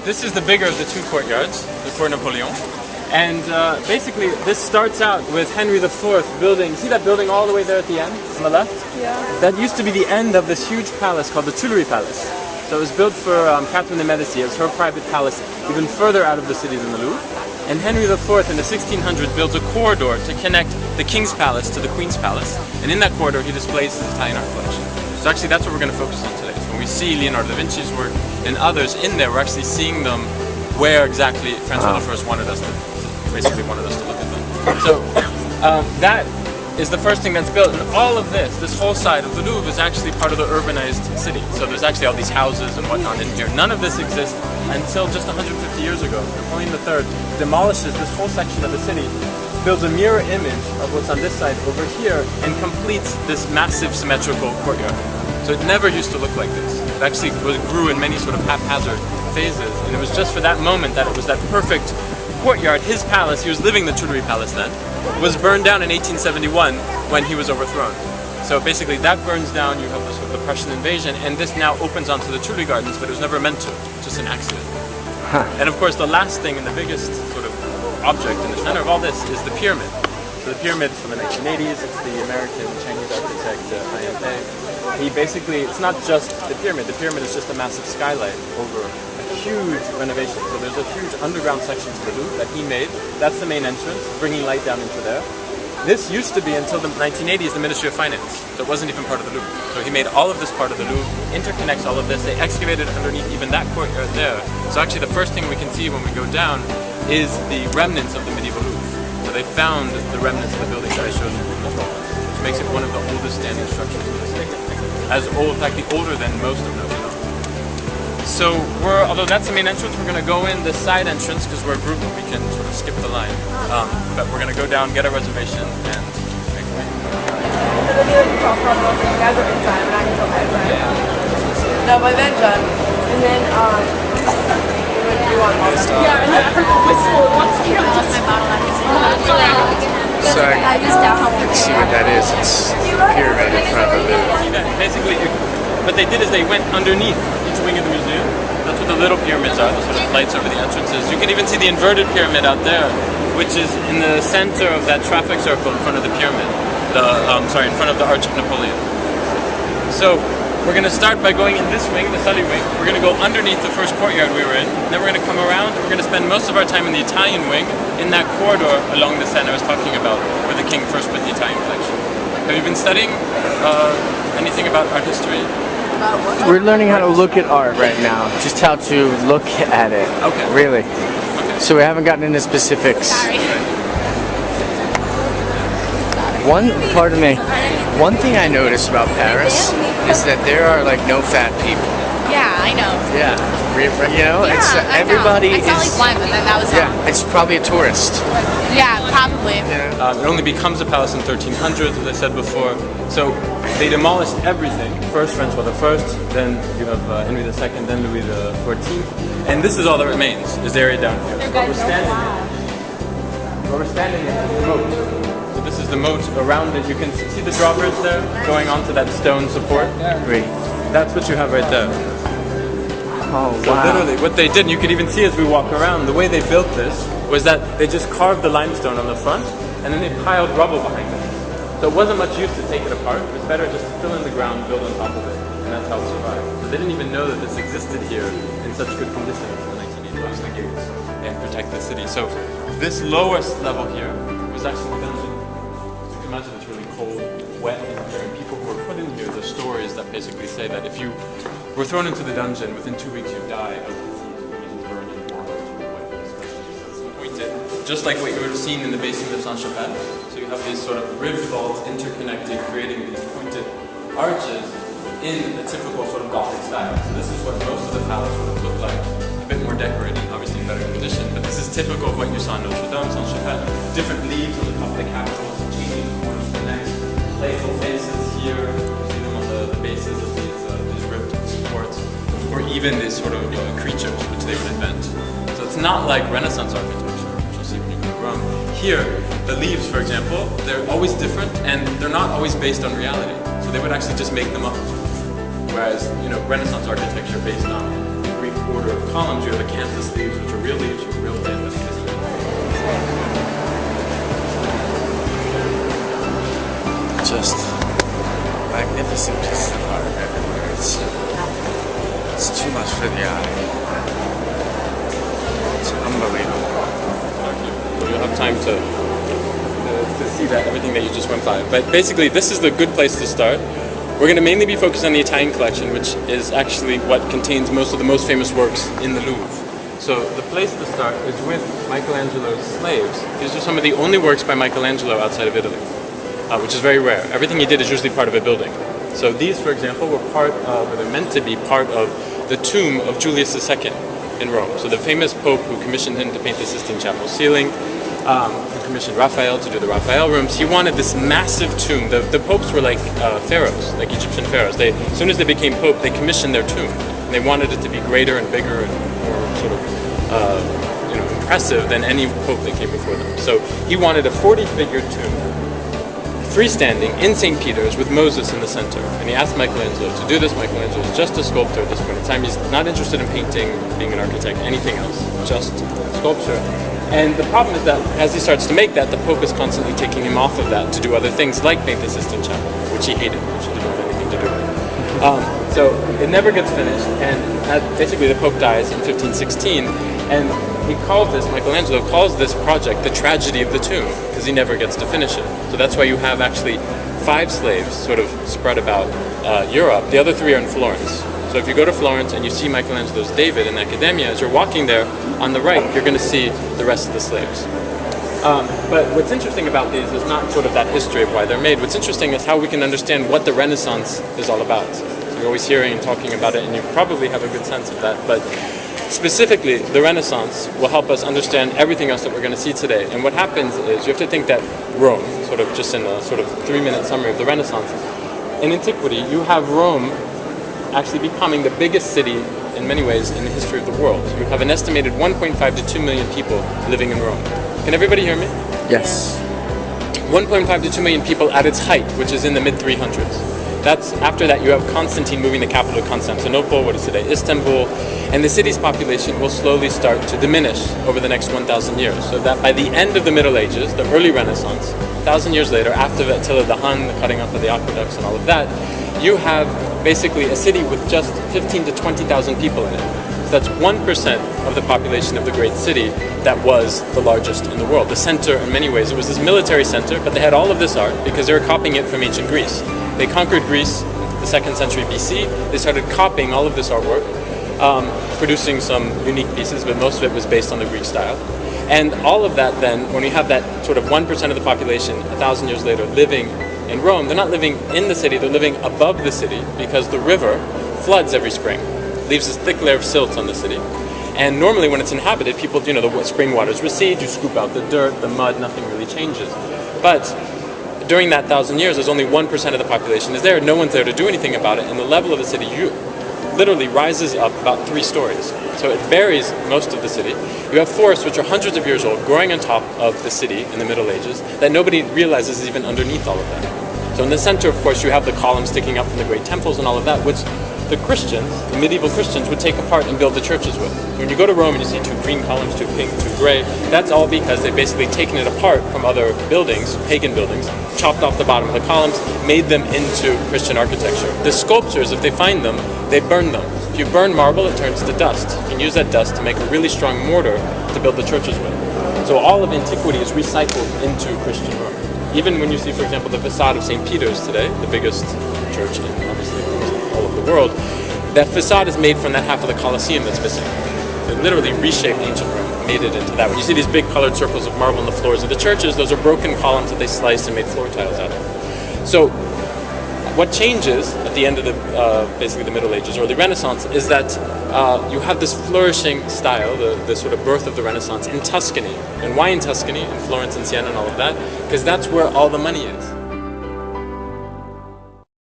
this is the bigger of the two courtyards, the Cour Napoleon. And basically, this starts out with Henry IV building. See that building all the way there at the end, on the left? Yeah. That used to be the end of this huge palace called the Tuileries Palace. So it was built for Catherine de Medici. It was her private palace, even further out of the city than the Louvre. And Henry IV in the 1600s builds a corridor to connect the King's Palace to the Queen's Palace. And in that corridor, he displays his Italian art collection. So actually, that's what we're going to focus on today. So when we see Leonardo da Vinci's work and others in there, we're actually seeing them where exactly Francois I wanted us to look at them. So that is the first thing that's built, and all of this whole side of the Louvre is actually part of the urbanized city. So there's actually all these houses and whatnot in here. None of this exists until just 150 years ago. Napoleon III demolishes this whole section of the city, builds a mirror image of what's on this side over here, and completes this massive symmetrical courtyard. So it never used to look like this. It actually grew in many sort of haphazard phases, and it was just for that moment that it was that perfect courtyard. His palace, he was living the Tuileries Palace then, was burned down in 1871 when he was overthrown. So basically that burns down, you have this sort of the Prussian invasion, and this now opens onto the Tuileries Gardens, but it was never meant to, just an accident. And of course the last thing and the biggest sort of object in the center of all this is the pyramid. So the pyramid from the 1980s, it's the American Chinese architect IMA. He basically, it's not just the pyramid is just a massive skylight over a huge renovation. So there's a huge underground section to the Louvre that he made. That's the main entrance, bringing light down into there. This used to be, until the 1980s, the Ministry of Finance. So it wasn't even part of the Louvre. So he made all of this part of the Louvre, interconnects all of this. They excavated underneath even that courtyard there. So actually the first thing we can see when we go down is the remnants of the medieval Louvre. So they found the remnants of the building that I showed you in the drawings, which makes it one of the oldest standing structures in the city. As old, in fact, older than most of Notre Dame. So although that's the main entrance, we're going to go in the side entrance because we're a group and we can sort of skip the line. But we're going to go down, get a reservation, and make our way. No, by then done. And then, So I can see what that is. It's a pyramid in front of the Louvre. Yeah, basically, what they did is they went underneath each wing of the museum. That's what the little pyramids are, the sort of lights over the entrances. You can even see the inverted pyramid out there, which is in the center of that traffic circle in front of the pyramid. In front of the Arch of Napoleon. So we're going to start by going in this wing, the study wing. We're going to go underneath the first courtyard we were in. Then we're going to come around and we're going to spend most of our time in the Italian wing, in that corridor along the Seine I was talking about, where the king first put the Italian collection. Have you been studying anything about art history? We're learning how to look at art right now. Just how to look at it. Okay. Really. Okay. So we haven't gotten into specifics. sorry. One thing I noticed about Paris is that there are like no fat people. Yeah, I know. Yeah. You know, Yeah, it's I everybody know. I saw is. like one, but then that was Yeah, it's probably a tourist. Yeah, probably. Yeah. It only becomes a palace in 1300, as I said before. So they demolished everything. First Francois I, then you have Henry II, then Louis XIV. And this is all that remains, is the area down here. What we're standing in is the moat. So this is the moat around it. You can see the drawbridge there, going onto that stone support. Great. That's what you have right there. Oh So wow. literally, what they did, and you can even see as we walk around, the way they built this was that they just carved the limestone on the front, and then they piled rubble behind it. So it wasn't much use to take it apart. It was better just to fill in the ground, build on top of it, and that's how it survived. So they didn't even know that this existed here in such good condition until 1980. Close the gates and protect the city. So this lowest level here was actually the dungeon. So you can imagine it's really cold, wet in here, and people who were put in here, there's stories that basically say that if you were thrown into the dungeon, within 2 weeks you'd die of disease, burned in water, pointed, just like what you would have seen in the basin of Saint-Chapelle. So you have these sort of ribbed vaults interconnected, creating these pointed arches in a typical sort of Gothic style. So this is what most of the palace would have looked like, a bit more decorated, obviously in better condition, but this is typical of what you saw in Notre Dame, Saint-Chapelle. Different leaves on the top of the capitals, changing from one to the next, playful faces here, you see them on the bases of these ribbed supports, or even these sort of creatures which they would invent. So it's not like Renaissance architecture, which you'll see when you go to Rome. Here, the leaves, for example, they're always different, and they're not always based on reality. So they would actually just make them up. Whereas, Renaissance architecture based on Greek order of columns. You have acanthus leaves, which are real leaves from real canvas. Just magnificent pieces of art everywhere. It's too much for the eye. It's unbelievable. You'll have time to see that, everything that you just went by. But basically, this is the good place to start. We're going to mainly be focused on the Italian collection, which is actually what contains most of the most famous works in the Louvre. So the place to start is with Michelangelo's slaves. These are some of the only works by Michelangelo outside of Italy, which is very rare. Everything he did is usually part of a building. So these, for example, were part of, or they're meant to be part of, the tomb of Julius II in Rome. So the famous Pope who commissioned him to paint the Sistine Chapel ceiling, who commissioned Raphael to do the Raphael rooms. He wanted this massive tomb. The popes were like pharaohs, like Egyptian pharaohs. As soon as they became pope, they commissioned their tomb. And they wanted it to be greater and bigger and more sort of impressive than any pope that came before them. So he wanted a 40-figure tomb, freestanding in St. Peter's with Moses in the center. And he asked Michelangelo to do this. Michelangelo is just a sculptor at this point in time. He's not interested in painting, being an architect, anything else, just sculpture. And the problem is that as he starts to make that, the Pope is constantly taking him off of that to do other things like paint the Sistine Chapel, which he hated, which he didn't have anything to do with. So it never gets finished, and basically the Pope dies in 1516, and he calls this, Michelangelo calls this project the tragedy of the tomb, because he never gets to finish it. So that's why you have actually 5 slaves sort of spread about Europe. The other 3 are in Florence. So if you go to Florence and you see Michelangelo's David in the Accademia, as you're walking there, on the right, you're going to see the rest of the slaves. But what's interesting about these is not sort of that history of why they're made. What's interesting is how we can understand what the Renaissance is all about. So you're always hearing and talking about it, and you probably have a good sense of that. But specifically, the Renaissance will help us understand everything else that we're going to see today. And what happens is you have to think that Rome, sort of just in a sort of 3-minute summary of the Renaissance, in antiquity, you have Rome actually becoming the biggest city in many ways in the history of the world. You have an estimated 1.5 to 2 million people living in Rome. Can everybody hear me? Yes. 1.5 to 2 million people at its height, which is in the mid-300s. After that, you have Constantine moving the capital to Constantinople, what is today Istanbul, and the city's population will slowly start to diminish over the next 1,000 years. So that by the end of the Middle Ages, the early Renaissance, 1,000 years later, after Attila the Hun, the cutting off of the aqueducts and all of that, you have basically a city with just 15 to 20,000 people in it. So that's 1% of the population of the great city that was the largest in the world. The center, in many ways, it was this military center, but they had all of this art because they were copying it from ancient Greece. They conquered Greece in the 2nd century BC. They started copying all of this artwork, producing some unique pieces, but most of it was based on the Greek style. And all of that then, when you have that sort of 1% of the population 1,000 years later living in Rome, they're not living in the city, they're living above the city because the river floods every spring, leaves this thick layer of silt on the city. And normally when it's inhabited, people, the spring waters recede, you scoop out the dirt, the mud, nothing really changes. But during that 1,000 years, there's only 1% of the population is there, no one's there to do anything about it, and the level of the city literally rises up about 3 stories. So it buries most of the city. You have forests which are hundreds of years old, growing on top of the city in the Middle Ages, that nobody realizes is even underneath all of that. So in the center, of course, you have the columns sticking up from the great temples and all of that, which the Christians, the medieval Christians, would take apart and build the churches with. When you go to Rome and you see 2 green columns, 2 pink, 2 gray, that's all because they've basically taken it apart from other buildings, pagan buildings, chopped off the bottom of the columns, made them into Christian architecture. The sculptures, if they find them, they burn them. If you burn marble, it turns to dust. You can use that dust to make a really strong mortar to build the churches with. So all of antiquity is recycled into Christian Rome. Even when you see, for example, the facade of St. Peter's today, the biggest church in, obviously, all of the world, that facade is made from that half of the Colosseum that's missing. They literally reshaped ancient Rome, made it into that. When you see these big colored circles of marble on the floors of the churches, those are broken columns that they sliced and made floor tiles out of. So what changes at the end of the basically the Middle Ages, early Renaissance, is that you have this flourishing style, the sort of birth of the Renaissance in Tuscany. And why in Tuscany, in Florence and Siena and all of that? Because that's where all the money is.